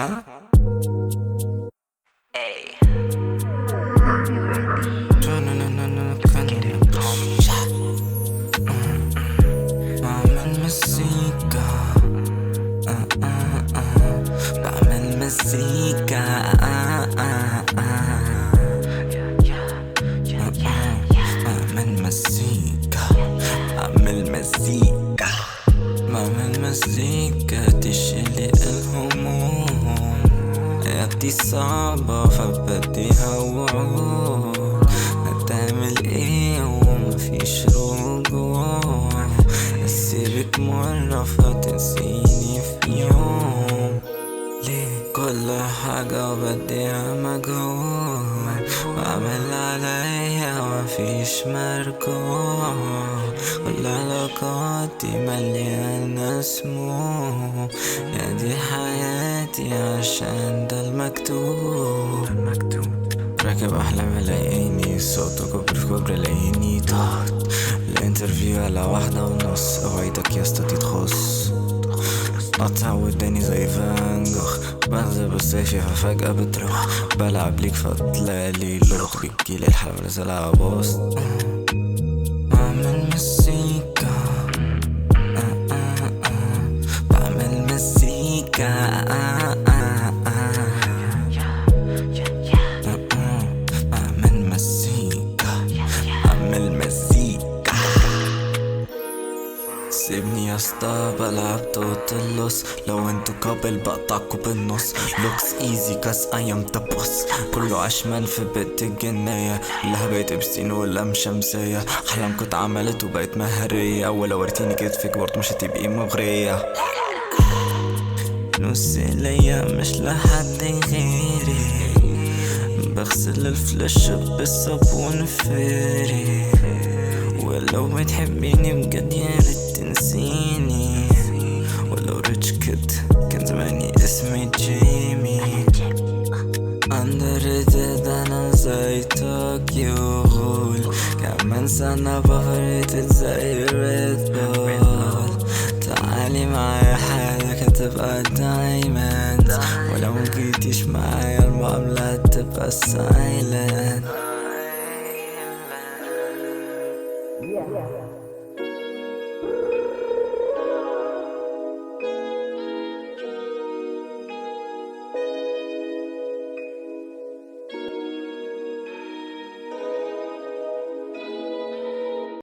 ها بعمل مزيكا بعمل مزيكا بعمل مزيكا بعمل مزيكا بعمل مزيكا تشيل الهموم. حياتي صعبة فبديها وعود، هتعمل ايه ومفيش رجوع. اسيبك مرة فتنسيني في يوم. ليه كل حاجة بديها مجهود، بعمل عليا ومفيش مرجوع. كل علاقاتي مليانة سموم، يا دي حياتي عشان ده المكتوب. راكب أحلام الاقيني صوت كبر في كبر الاقيني ضغط. الانترفيو على 1:30، اوعدك يا اسطى تخص. قطع وداني زي فان جوخ، بنزل بالصيفي ففجأة بتروح. بلعب ليك فتلاقي لغط، بتجيلي الحلم نزل على بوست. بعمل مزيكا بعمل مزيكا بعمل مزيكا بعمل مزيكا. سيبني يا اسطى بلعب توت اللص، لو انتو كابل بقطعكوا بالنص. لوكس ايزي كاس اي ام ذا بوس، كله عشمان في بيت الجنية. اللي بقيت ابستين ولا مشمسية، احلامكوا اتعملت وبقت مهرية. ولو وريتيني كتفك برضه مش هتبقي مغرية. نص ليا مش لحد غيري، بغسل الفلاش بالصابون فيري. ولو بتحبيني بجد يا ريت تنسيني. ولو ريتش كد كان زماني اسمي جيمي. underrated انا زي طوكيو غول، كمان سنة بفريت زي ريد بول. تعالي معايا حالك هتبقى دايماند، ولو مجيتيش معايا المعاملة هتبقى سايلنت.